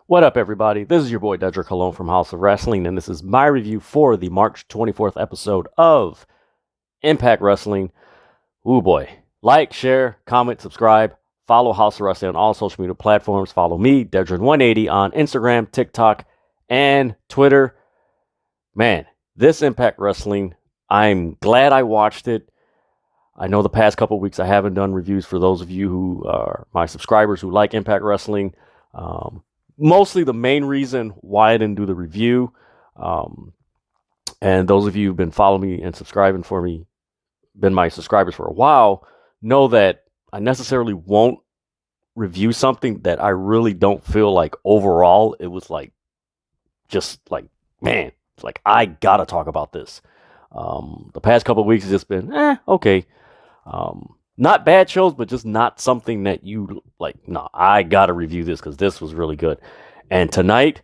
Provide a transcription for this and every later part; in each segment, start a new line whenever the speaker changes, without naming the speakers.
What up, everybody? This is your boy Dedrian Colon from House of Wrestling, and this is my review for the March 24th episode of Impact Wrestling. Ooh boy. Like, share, comment, subscribe, follow House of Wrestling on all social media platforms. Follow me, Dedrian180, on Instagram, TikTok, and Twitter. Man, this Impact Wrestling, I'm glad I watched it. I know the past couple weeks I haven't done reviews for those of you who are my subscribers who like Impact Wrestling. Mostly the main reason why I didn't do the review, and those of you who've been following me and subscribing for me, been my subscribers for a while, know that I necessarily won't review something that I really don't feel like overall it was like, just like, man, it's like I gotta talk about this. The past couple of weeks has just been, okay. Not bad shows, but just not something that you like, no, I gotta review this because this was really good. And tonight,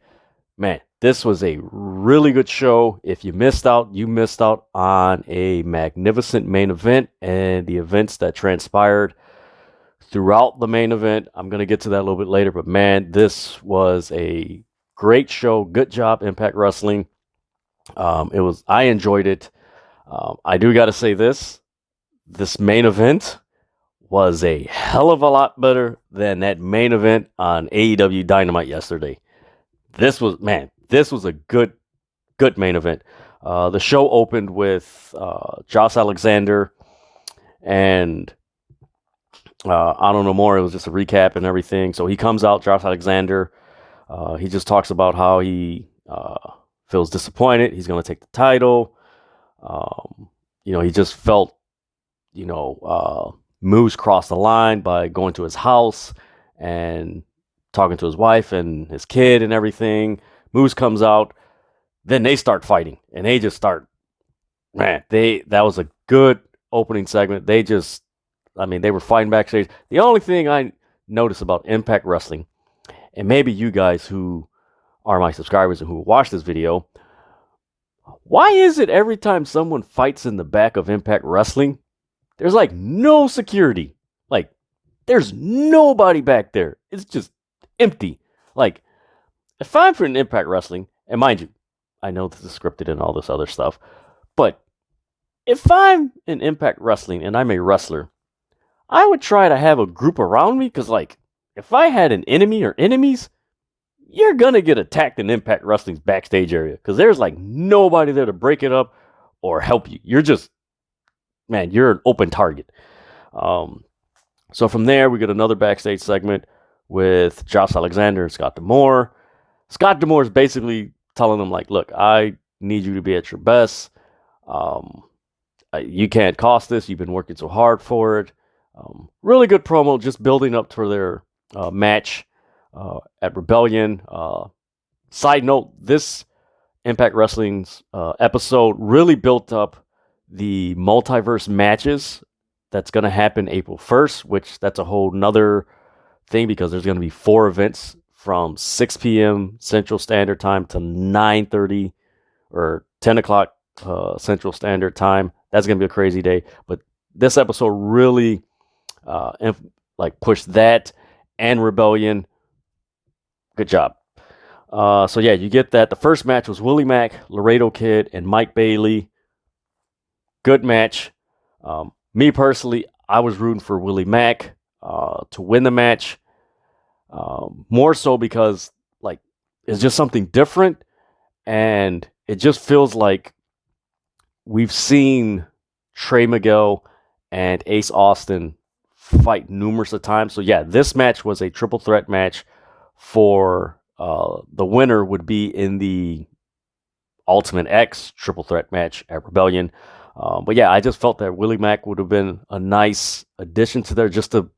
man, this was a really good show. If you missed out, you missed out on a magnificent main event and the events that transpired throughout the main event. I'm going to get to that a little bit later, but man, this was a great show. Good job, Impact Wrestling. I enjoyed it. I do got to say this main event was a hell of a lot better than that main event on AEW Dynamite yesterday. This was a good main event. The show opened with Josh Alexander and I don't know more. It was just a recap and everything. So he comes out, Josh Alexander. He just talks about how he feels disappointed. He's going to take the title. He just felt, Moose crossed the line by going to his house and talking to his wife and his kid and everything. Moose comes out. Then they start fighting. And they just start, that was a good opening segment. They were fighting backstage. The only thing I notice about Impact Wrestling, and maybe you guys who are my subscribers and who watch this video, why is it every time someone fights in the back of Impact Wrestling, there's like no security? Like, there's nobody back there. It's just empty. Like, if I'm for an Impact Wrestling, and mind you, I know this is scripted and all this other stuff, but if I'm in Impact Wrestling and I'm a wrestler, I would try to have a group around me, because, like, if I had an enemy or enemies, you're going to get attacked in Impact Wrestling's backstage area, because there's, like, nobody there to break it up or help you. You're just, you're an open target. So from there, we get another backstage segment with Josh Alexander and Scott D'Amore. Scott D'Amore is basically telling them, like, look, I need you to be at your best. You can't cost this. You've been working so hard for it. Really good promo, just building up for their match at Rebellion. Side note, this Impact Wrestling's episode really built up the multiverse matches that's going to happen April 1st, which that's a whole nother thing, because there's going to be 4 events from 6 p.m. Central Standard Time to 9:30 or 10 o'clock Central Standard Time. That's going to be a crazy day. But this episode really pushed that and Rebellion. Good job. You get that. The first match was Willie Mack, Laredo Kid, and Mike Bailey. Good match. Me personally, I was rooting for Willie Mack to win the match. More so because, like, it's just something different, and it just feels like we've seen Trey Miguel and Ace Austin fight numerous of times. So yeah, this match was a triple threat match for the winner would be in the Ultimate X triple threat match at Rebellion. But yeah, I just felt that Willie Mack would have been a nice addition to there just to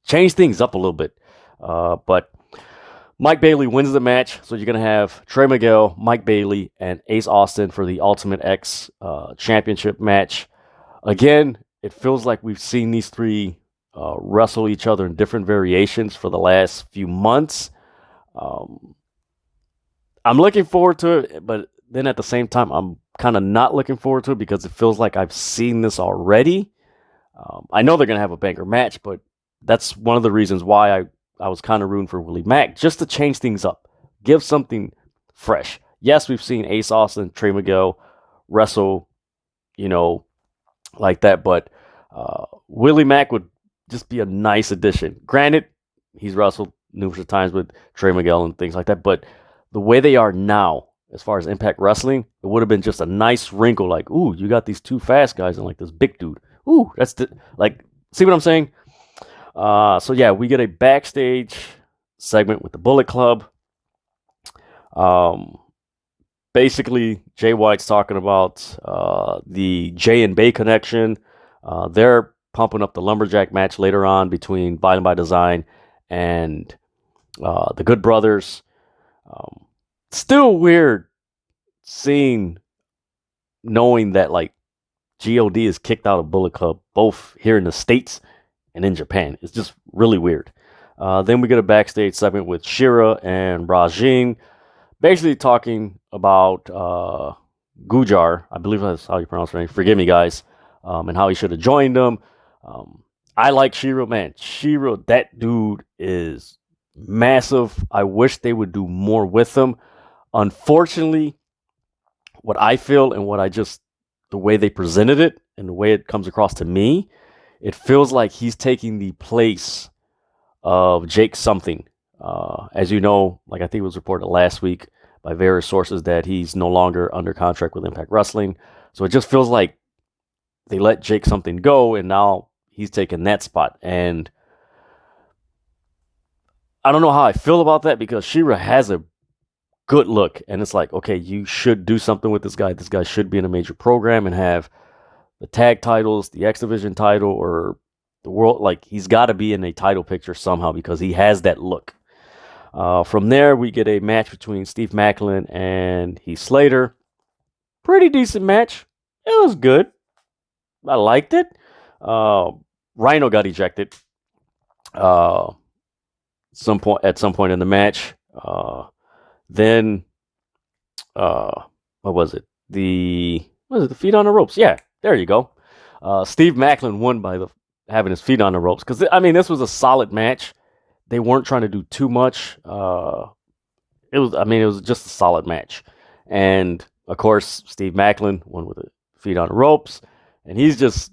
change things up a little bit. But Mike Bailey wins the match, so you're going to have Trey Miguel, Mike Bailey, and Ace Austin for the Ultimate X championship match. Again, it feels like we've seen these three wrestle each other in different variations for the last few months. I'm looking forward to it, but then at the same time, I'm kind of not looking forward to it because it feels like I've seen this already. I know they're going to have a banger match, but that's one of the reasons why I was kind of rooting for Willie Mack, just to change things up. Give something fresh. Yes, we've seen Ace Austin, Trey Miguel wrestle, like that, but Willie Mack would just be a nice addition. Granted, he's wrestled numerous times with Trey Miguel and things like that, but the way they are now, as far as Impact Wrestling, it would have been just a nice wrinkle, like, ooh, you got these two fast guys and like this big dude. Ooh, see what I'm saying? So yeah, we get a backstage segment with the Bullet Club. Basically, Jay White's talking about the Jay and Bay connection. They're pumping up the lumberjack match later on between Violent by Design and the Good Brothers. Still weird knowing that like God is kicked out of Bullet Club, both here in the States and in Japan. It's just really weird. Then we get a backstage segment with Shira and Rajin, basically talking about Gujar, I believe that's how you pronounce her name. Forgive me, guys, and how he should have joined them. I like Shira, man. Shira, that dude is massive. I wish they would do more with him. Unfortunately, what I feel and the way they presented it and the way it comes across to me, it feels like he's taking the place of Jake something. As you know, like I think it was reported last week by various sources that he's no longer under contract with Impact Wrestling. So it just feels like they let Jake something go, and now he's taking that spot. And I don't know how I feel about that, because Shira has a good look, and it's like, okay, you should do something with this guy. This guy should be in a major program and have the tag titles, the X Division title, or the world. Like, he's got to be in a title picture somehow because he has that look. From there, we get a match between Steve Maclin and Heath Slater. Pretty decent match. It was good. I liked it. Rhino got ejected at some point in the match. Then what was it? The feet on the ropes? Yeah, there you go. Steve Maclin won by having his feet on the ropes, because this was a solid match. They weren't trying to do too much. It was just a solid match. And of course, Steve Maclin won with the feet on the ropes, and he's just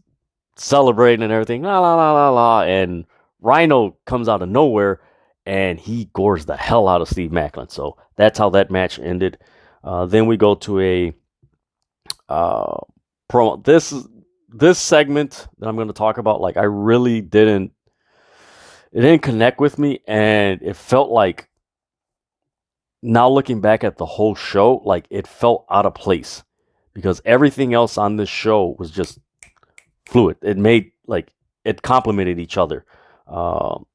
celebrating and everything, la la la la la. And Rhino comes out of nowhere and he gores the hell out of Steve Maclin. So that's how that match ended. Then we go to a promo. This segment that I'm going to talk about, like, I really didn't connect with me, and it felt like, now looking back at the whole show, like, it felt out of place because everything else on this show was just fluid. It complemented each other. The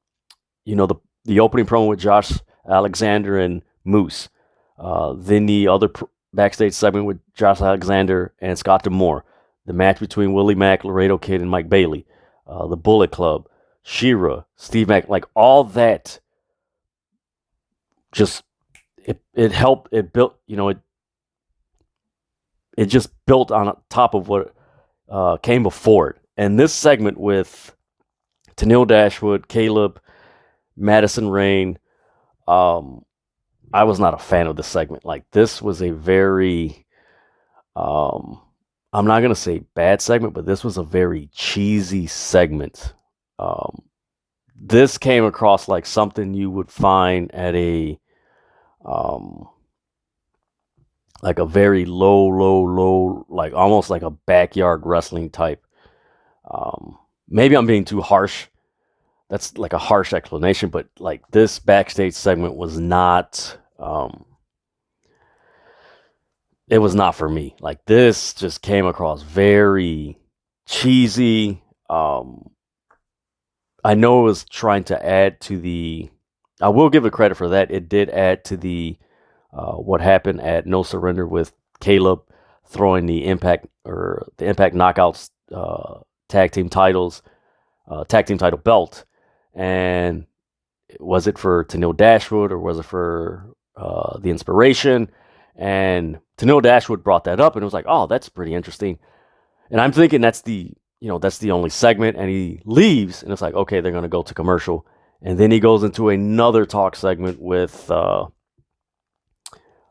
opening promo with Josh Alexander and Moose. Then the other backstage segment with Josh Alexander and Scott D'Amore. The match between Willie Mack, Laredo Kid, and Mike Bailey. The Bullet Club, Shira, Steve Mack, like all that. Just it helped. It built. It just built on top of what came before it. And this segment with Tenille Dashwood, Caleb, Madison Rain, I was not a fan of this segment. Like, this was a very, I'm not going to say bad segment, but this was a very cheesy segment. This came across like something you would find at like a very low, like almost like a backyard wrestling type. Maybe I'm being too harsh. That's like a harsh explanation, but like this backstage segment was not, it was not for me. Like, this just came across very cheesy. I know it was trying to add to I will give it credit for that. It did add to what happened at No Surrender with Caleb throwing the Impact Knockouts tag team title belt. And was it for Tenille Dashwood or was it for the Inspiration? And Tenille Dashwood brought that up, and it was like, oh, that's pretty interesting. And I'm thinking that's the only segment, and he leaves, and it's like, okay, they're going to go to commercial. And then he goes into another talk segment with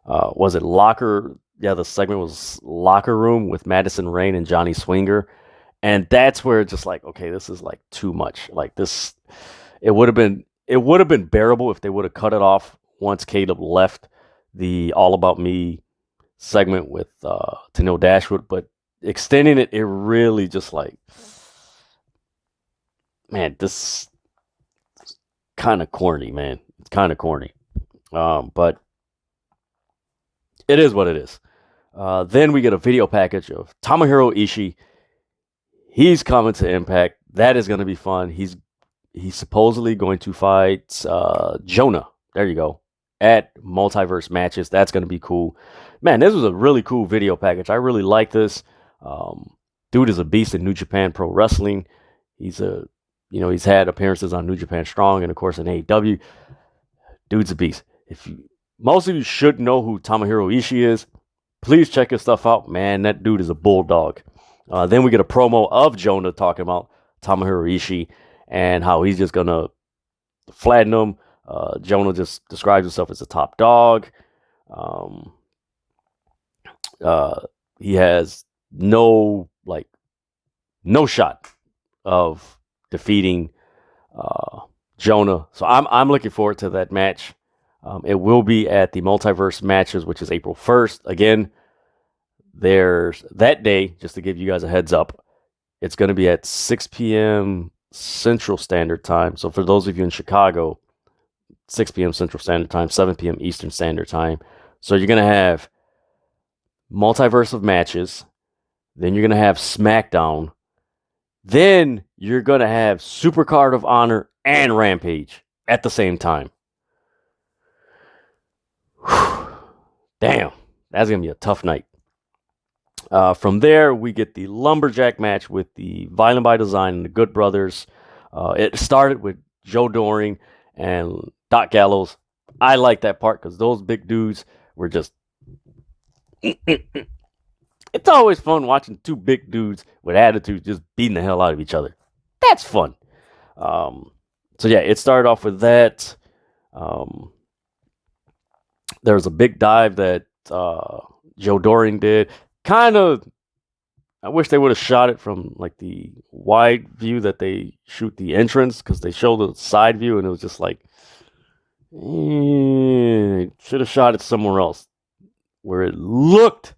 Was it Locker? Yeah, the segment was Locker Room with Madison Rayne and Johnny Swinger. And that's where it's just like, okay, this is like too much. Like this, it would have been bearable if they would have cut it off once Caleb left the All About Me segment with Tenille Dashwood, but extending it, it really just like, man, this kind of corny, man. It's kind of corny, but it is what it is. Then we get a video package of Tomohiro Ishii. He's coming to Impact. That is going to be fun. He's supposedly going to fight Jonah. There you go. At Multiverse Matches. That's going to be cool. Man, this was a really cool video package. I really like this. Dude is a beast in New Japan Pro Wrestling. He's had appearances on New Japan Strong and of course in AEW. Dude's a beast. Most of you should know who Tomohiro Ishii is. Please check his stuff out. Man, that dude is a bulldog. Then we get a promo of Jonah talking about Tomohiro Ishii and how he's just going to flatten him. Jonah just describes himself as a top dog. He has no shot of defeating Jonah. So I'm looking forward to that match. It will be at the Multiverse Matches, which is April 1st. Again, there's that day, just to give you guys a heads up, it's going to be at 6 p.m. Central Standard Time. So for those of you in Chicago, 6 p.m. Central Standard Time, 7 p.m. Eastern Standard Time. So you're going to have Multiverse of Matches. Then you're going to have SmackDown. Then you're going to have Supercard of Honor and Rampage at the same time. Damn, that's going to be a tough night. From there, we get the Lumberjack match with the Violent by Design and the Good Brothers. It started with Joe Doring and Doc Gallows. I like that part because those big dudes were just... It's always fun watching two big dudes with attitudes just beating the hell out of each other. That's fun. So yeah, it started off with that. There was a big dive that Joe Doring did. Kind of, I wish they would have shot it from like the wide view that they shoot the entrance, because they show the side view and it was just like, should have shot it somewhere else where it looked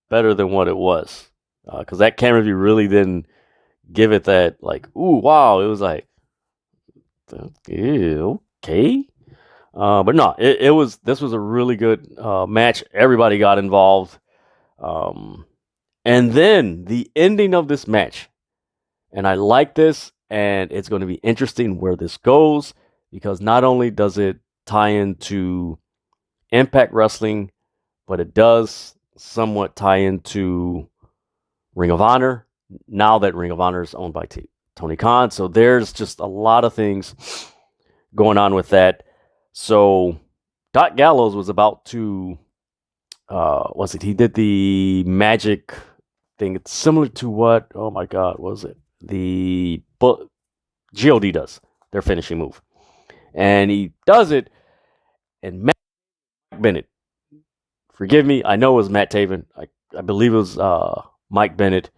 better than what it was, because that camera view really didn't give it that like, ooh, wow. It was like, okay. But no, this was a really good match. Everybody got involved. And then the ending of this match, and I like this, and it's going to be interesting where this goes, because not only does it tie into Impact Wrestling, but it does somewhat tie into Ring of Honor, now that Ring of Honor is owned by Tony Khan. So there's just a lot of things going on with that. So Doc Gallows was about to... he did the magic thing. It's similar to what, oh my god, was it? GOD does their finishing move. And he does it, and Matt Bennett, forgive me, I know it was Matt Taven, I believe it was Mike Bennett.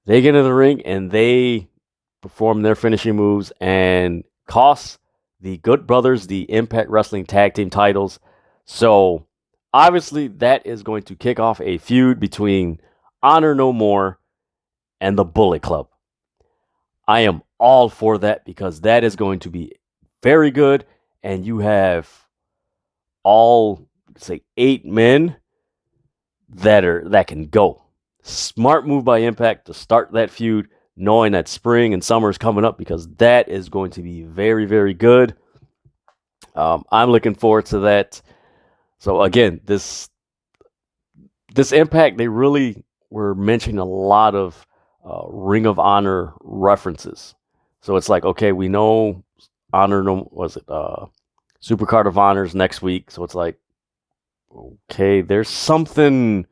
They get into the ring and they perform their finishing moves and cost the Good Brothers the Impact Wrestling Tag Team titles. So obviously, that is going to kick off a feud between Honor No More and the Bullet Club. I am all for that, because that is going to be very good, and you have all, say, 8 men that can go. Smart move by Impact to start that feud, knowing that spring and summer is coming up, because that is going to be very, very good. I'm looking forward to that. So again, this Impact, they really were mentioning a lot of Ring of Honor references. So it's like, okay, we know Supercard of Honors next week. So it's like, okay, there's something's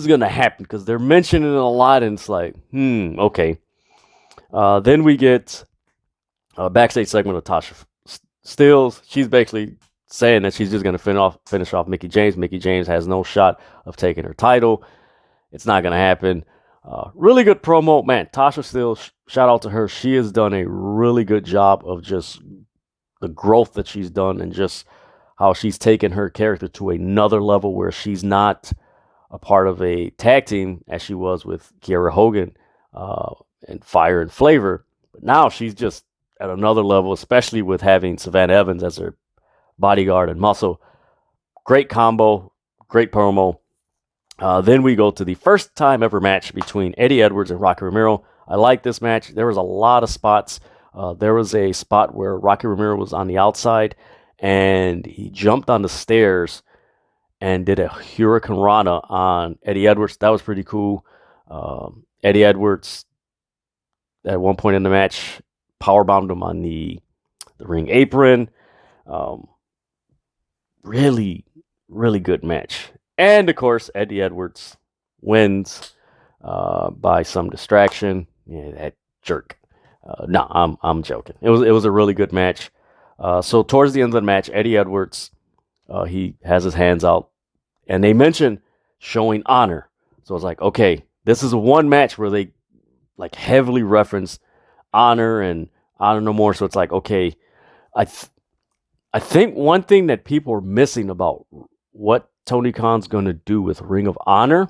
gonna happen, because they're mentioning it a lot, and it's like, okay. Then we get a backstage segment of Tasha Steelz. She's basically saying that she's just going to finish off Mickie James. Mickie James has no shot of taking her title. It's not going to happen. Really good promo. Man, Tasha Steele, shout out to her. She has done a really good job of just the growth that she's done and just how she's taken her character to another level where she's not a part of a tag team as she was with Kiera Hogan and Fire and Flavor. But now she's just at another level, especially with having Savannah Evans as her bodyguard and muscle. Great combo, great promo. Then we go to the first time ever match between Eddie Edwards and Rocky Romero. I like this match. There was a lot of spots. There was a spot where Rocky Romero was on the outside and he jumped on the stairs and did a Hurricane Rana on Eddie Edwards. That was pretty cool. Eddie Edwards, at one point in the match, powerbombed him on the ring apron. Really, really good match. And, of course, Eddie Edwards wins by some distraction. Yeah, that jerk. No, I'm joking. It was a really good match. So towards the end of the match, Eddie Edwards, he has his hands out. And they mentioned showing honor. So it's like, okay, this is one match where they like heavily reference honor and honor no more. So it's like, okay, I think one thing that people are missing about what Tony Khan's going to do with Ring of Honor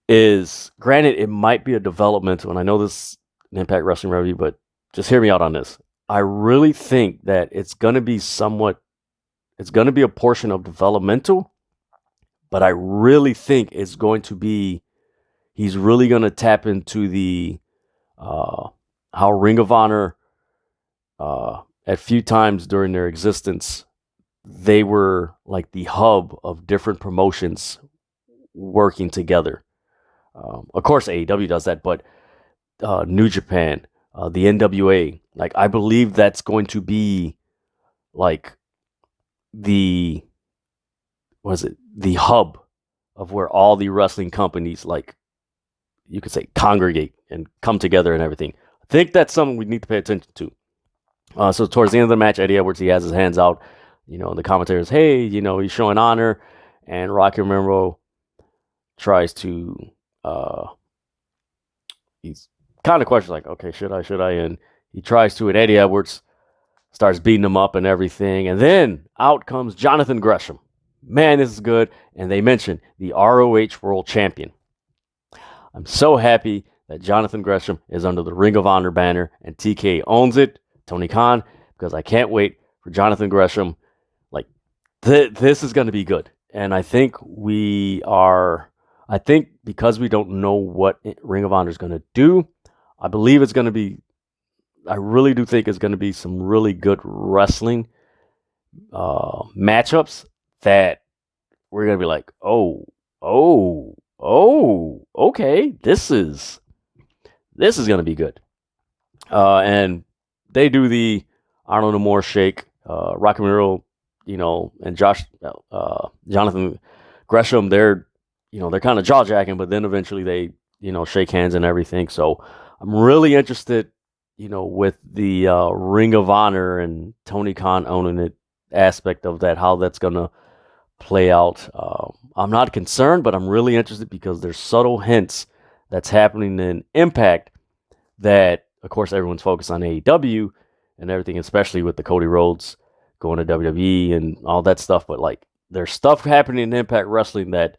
is, granted, it might be a developmental, and I know this is an Impact Wrestling review, but just hear me out on this. I really think that it's going to be a portion of developmental, but I really think it's going to be, he's really going to tap into the, how Ring of Honor, at few times during their existence, they were like the hub of different promotions working together. Of course, AEW does that, but New Japan, the NWA, like I believe that's going to be like the hub of where all the wrestling companies, like you could say, congregate and come together and everything. I think that's something we need to pay attention to. So towards the end of the match, Eddie Edwards, he has his hands out. You know, the commentators, hey, you know, he's showing honor, and Rocky Romero tries to, he's kind of questions like, okay, should I? And he tries to, and Eddie Edwards starts beating him up and everything. And then out comes Jonathan Gresham. Man, this is good. And they mention the ROH World Champion. I'm so happy that Jonathan Gresham is under the Ring of Honor banner and TK owns it, Tony Khan, because I can't wait for Jonathan Gresham. Like, this is going to be good. And I think because we don't know what Ring of Honor is going to do, I really do think it's going to be some really good wrestling matchups that we're going to be like, oh, okay, this is going to be good. And they do the Arnold No More shake. Rocky Romero, you know, and Jonathan Gresham, they're kind of jaw-jacking, but then eventually they, shake hands and everything. So I'm really interested, with the Ring of Honor and Tony Khan owning it aspect of that, how that's going to play out. I'm not concerned, but I'm really interested because there's subtle hints that's happening in Impact that, of course, everyone's focused on AEW and everything, especially with the Cody Rhodes going to WWE and all that stuff. But like, there's stuff happening in Impact Wrestling that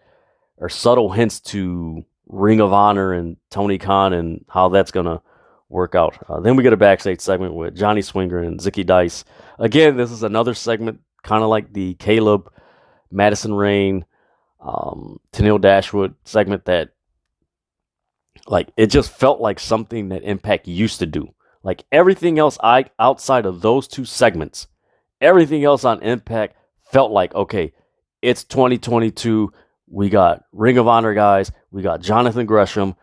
are subtle hints to Ring of Honor and Tony Khan and how that's going to work out. Then we get a backstage segment with Johnny Swinger and Zicky Dice. Again, this is another segment, kind of like the Caleb, Madison Rain, Tennille Dashwood segment that, like, it just felt like something that Impact used to do. Like, everything else outside of those two segments, everything else on Impact felt like, okay, it's 2022. We got Ring of Honor guys. We got Jonathan Gresham.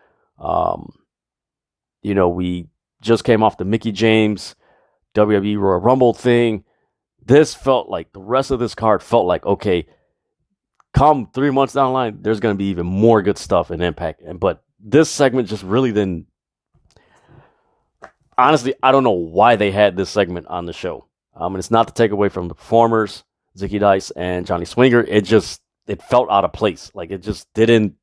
We just came off the Mickie James WWE Royal Rumble thing. This felt like, the rest of this card felt like, okay, come 3 months down the line, there's going to be even more good stuff in Impact. But this segment just really didn't. Honestly, I don't know why they had this segment on the show. And it's not to take away from the performers, Zicky Dice and Johnny Swinger. It felt out of place. Like, it just didn't.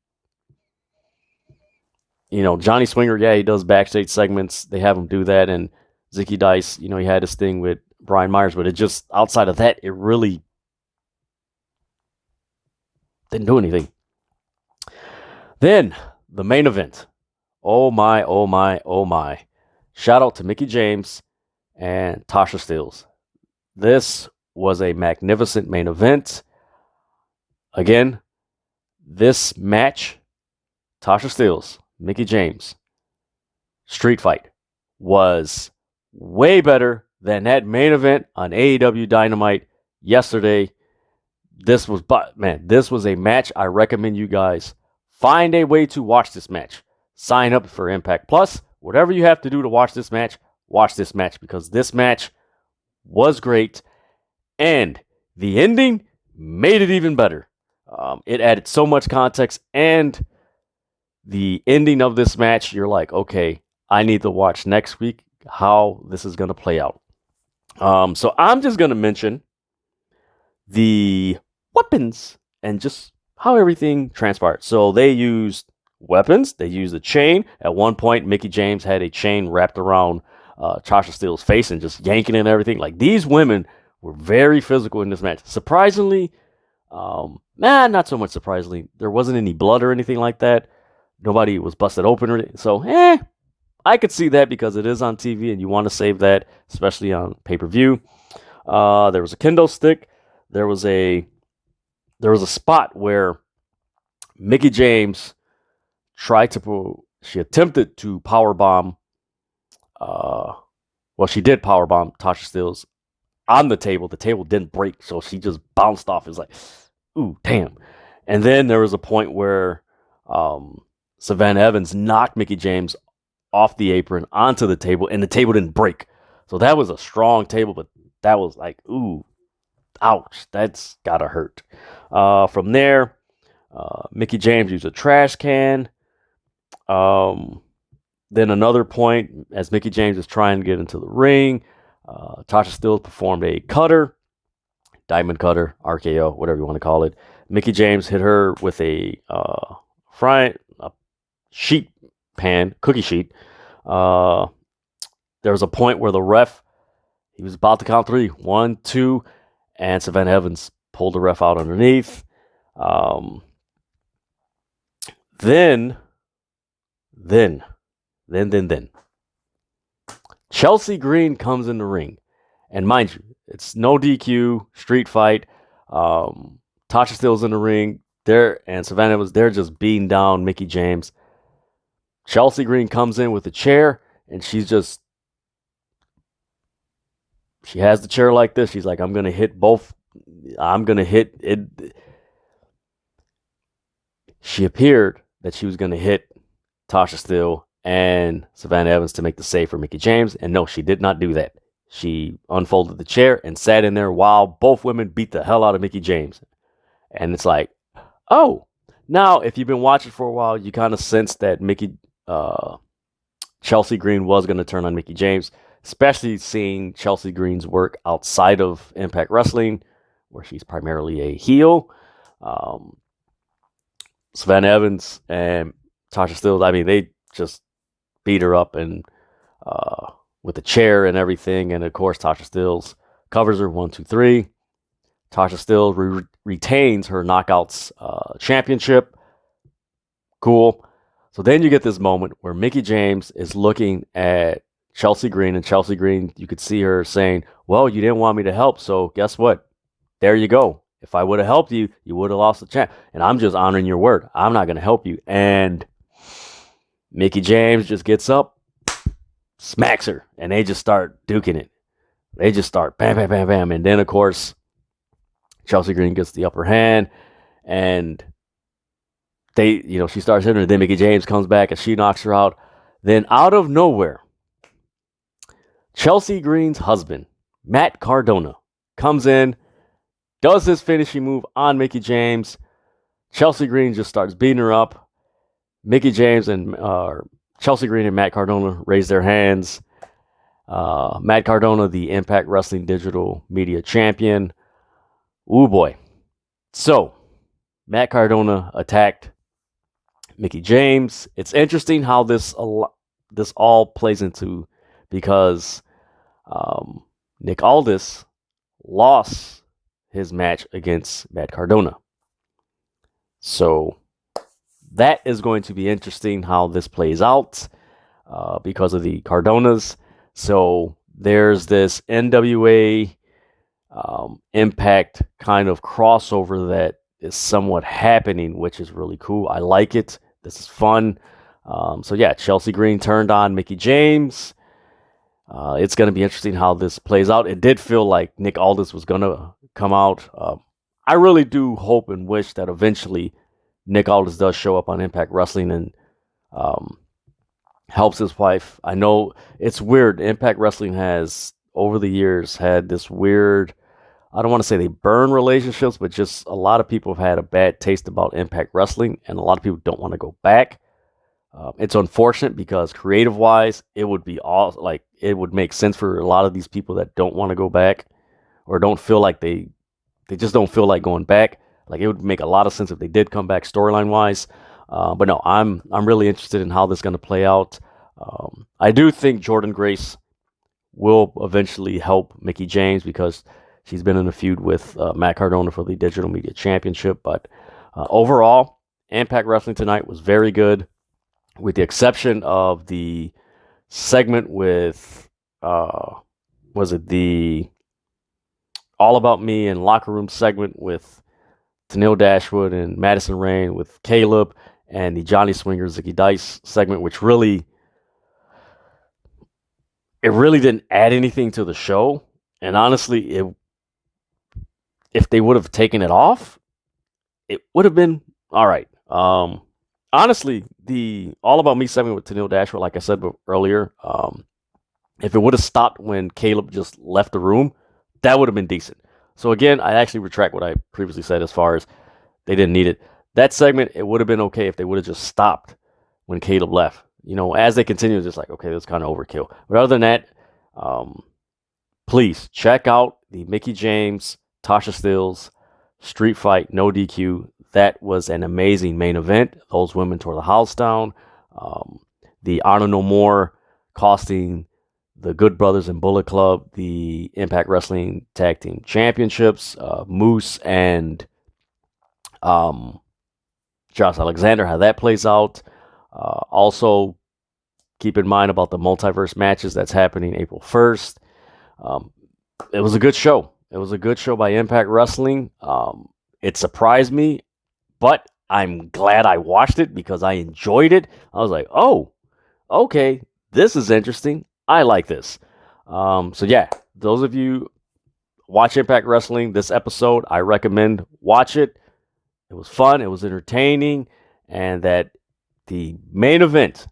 Johnny Swinger, yeah, he does backstage segments. They have him do that. And Zicky Dice, he had his thing with Brian Myers. But it just, outside of that, it really didn't do anything. Then, the main event. Oh my, oh my, oh my. Shout out to Mickie James and Tasha Steelz. This was a magnificent main event. Again, this match, Tasha Steelz, Mickie James, street fight, was way better than that main event on AEW Dynamite yesterday. This was a match I recommend you guys find a way to watch this match. Sign up for Impact Plus. Whatever you have to do to watch this match because this match was great. And the ending made it even better. It added so much context, and the ending of this match, you're like, okay, I need to watch next week how this is going to play out. So I'm just going to mention the weapons and just how everything transpired. So they used weapons. They used a chain. At one point, Mickie James had a chain wrapped around Tasha Steelz' face and just yanking it and everything. Like, these women were very physical in this match. Surprisingly, not so much surprisingly, there wasn't any blood or anything like that. Nobody was busted open. So, I could see that because it is on TV and you want to save that, especially on pay-per-view. There was a kendo stick. There was a spot where Mickie James she attempted to powerbomb. She did powerbomb Tasha Steelz on the table. The table didn't break, so she just bounced off. It's like, ooh, damn. And then there was a point where Savannah Evans knocked Mickie James off the apron onto the table, and the table didn't break. So that was a strong table, but that was like, ooh, ouch, that's gotta hurt. From there, Mickie James used a trash can. Then another point, as Mickie James is trying to get into the ring, Tasha Steelz performed a cutter, diamond cutter, RKO, whatever you want to call it. Mickie James hit her with a sheet pan, cookie sheet. There was a point where the ref, he was about to count 3, 1, 2, and Savannah Evans pulled the ref out underneath. Then, Chelsea Green comes in the ring. And mind you, it's no DQ, street fight. Tasha Steelz in the ring. And Savannah Evans, they're just beating down Mickie James. Chelsea Green comes in with a chair, and she has the chair like this. She's like, I'm going to hit both. I'm going to hit it. She appeared that she was going to hit Tasha Steelz and Savannah Evans to make the save for Mickie James. And no, she did not do that. She unfolded the chair and sat in there while both women beat the hell out of Mickie James. And it's like, oh, now if you've been watching for a while, you kind of sense that Chelsea Green was going to turn on Mickie James, especially seeing Chelsea Green's work outside of Impact Wrestling, where she's primarily a heel. Savannah Evans and Tasha Steelz, they just beat her up and with the chair and everything. And of course, Tasha Steelz covers her 1, 2, 3. Tasha Steelz retains her Knockouts championship. Cool. So then you get this moment where Mickie James is looking at Chelsea Green, and Chelsea Green, you could see her saying, well, you didn't want me to help, so guess what? There you go. If I would have helped you, you would have lost the champ. And I'm just honoring your word. I'm not going to help you. And Mickie James just gets up, smacks her, and they just start duking it. They just start bam, bam, bam, bam. And then, of course, Chelsea Green gets the upper hand, and she starts hitting her. Then Mickie James comes back, and she knocks her out. Then, out of nowhere, Chelsea Green's husband, Matt Cardona, comes in, does his finishing move on Mickie James. Chelsea Green just starts beating her up. Mickie James and Chelsea Green and Matt Cardona raise their hands. Matt Cardona, the Impact Wrestling Digital Media Champion. Ooh boy. So, Matt Cardona attacked Mickie James. It's interesting how this all plays into, because Nick Aldis lost his match against Matt Cardona. So that is going to be interesting how this plays out because of the Cardonas. So there's this NWA Impact kind of crossover that is somewhat happening, which is really cool. I like it. This is fun. So yeah, Chelsea Green turned on Mickie James. It's going to be interesting how this plays out. It did feel like Nick Aldis was going to come out. I really do hope and wish that eventually Nick Aldis does show up on Impact Wrestling and helps his wife. I know it's weird. Impact Wrestling has, over the years, had this weird, I don't want to say they burn relationships, but just a lot of people have had a bad taste about Impact Wrestling, and a lot of people don't want to go back. It's unfortunate because creative-wise, it would be all like it would make sense for a lot of these people that don't want to go back or don't feel like they just don't feel like going back. Like, it would make a lot of sense if they did come back storyline-wise. But no, I'm really interested in how this is going to play out. I do think Jordynne Grace will eventually help Mickie James because she's been in a feud with Matt Cardona for the Digital Media Championship. But overall, Impact Wrestling tonight was very good, with the exception of the segment with, was it the All About Me and Locker Room segment with Tenille Dashwood and Madison Rayne with Caleb, and the Johnny Swinger Zicky Dice segment, which really didn't add anything to the show. And honestly, if they would have taken it off, it would have been all right. Honestly, the All About Me segment with Tenille Dashwood, like I said earlier, if it would have stopped when Caleb just left the room, that would have been decent. So again, I actually retract what I previously said as far as they didn't need it. That segment, it would have been okay if they would have just stopped when Caleb left. You know, as they continue, it's just like, okay, that's kind of overkill. But other than that, please check out the Mickie James, Tasha Steelz Street Fight No DQ. That was an amazing main event. Those women tore the house down. The Honor No More costing the Good Brothers and Bullet Club the Impact Wrestling Tag Team Championships. Moose and Josh Alexander, how that plays out. Also, keep in mind about the multiverse matches that's happening April 1st. It was a good show. It was a good show by Impact Wrestling. It surprised me, but I'm glad I watched it because I enjoyed it. I was like, oh, okay, this is interesting. I like this. So yeah, those of you watch Impact Wrestling, this episode, I recommend watch it. It was fun. It was entertaining. And that the main event,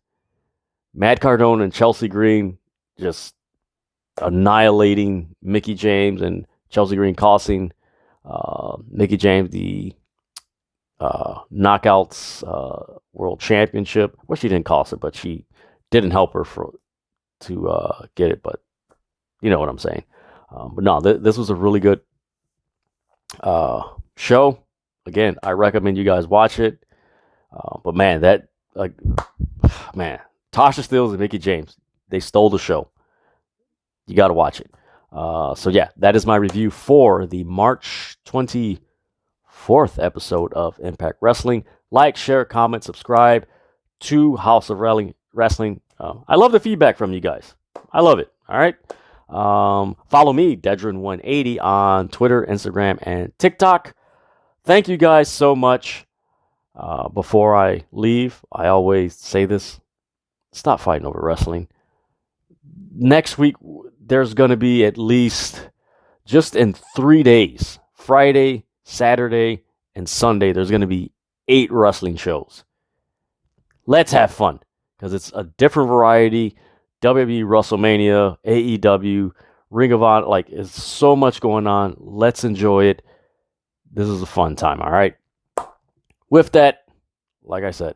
Matt Cardona and Chelsea Green just annihilating Mickie James and Chelsea Green costing Mickie James the Knockouts World Championship. Well, she didn't cost it, but she didn't help her to get it. But you know what I'm saying. But no, this was a really good show. Again, I recommend you guys watch it. But man, Tasha Steelz and Mickie James, they stole the show. You got to watch it. So yeah, that is my review for the March 24th episode of Impact Wrestling. Like, share, comment, subscribe to House of Wrestling. I love the feedback from you guys. I love it. All right. Follow me, Dedrian180, on Twitter, Instagram, and TikTok. Thank you guys so much. Before I leave, I always say this. Stop fighting over wrestling. Next week, there's going to be at least, just in 3 days, Friday, Saturday, and Sunday, there's going to be 8 wrestling shows. Let's have fun, because it's a different variety. WWE, WrestleMania, AEW, Ring of Honor, like, there's so much going on. Let's enjoy it. This is a fun time, all right? With that, like I said,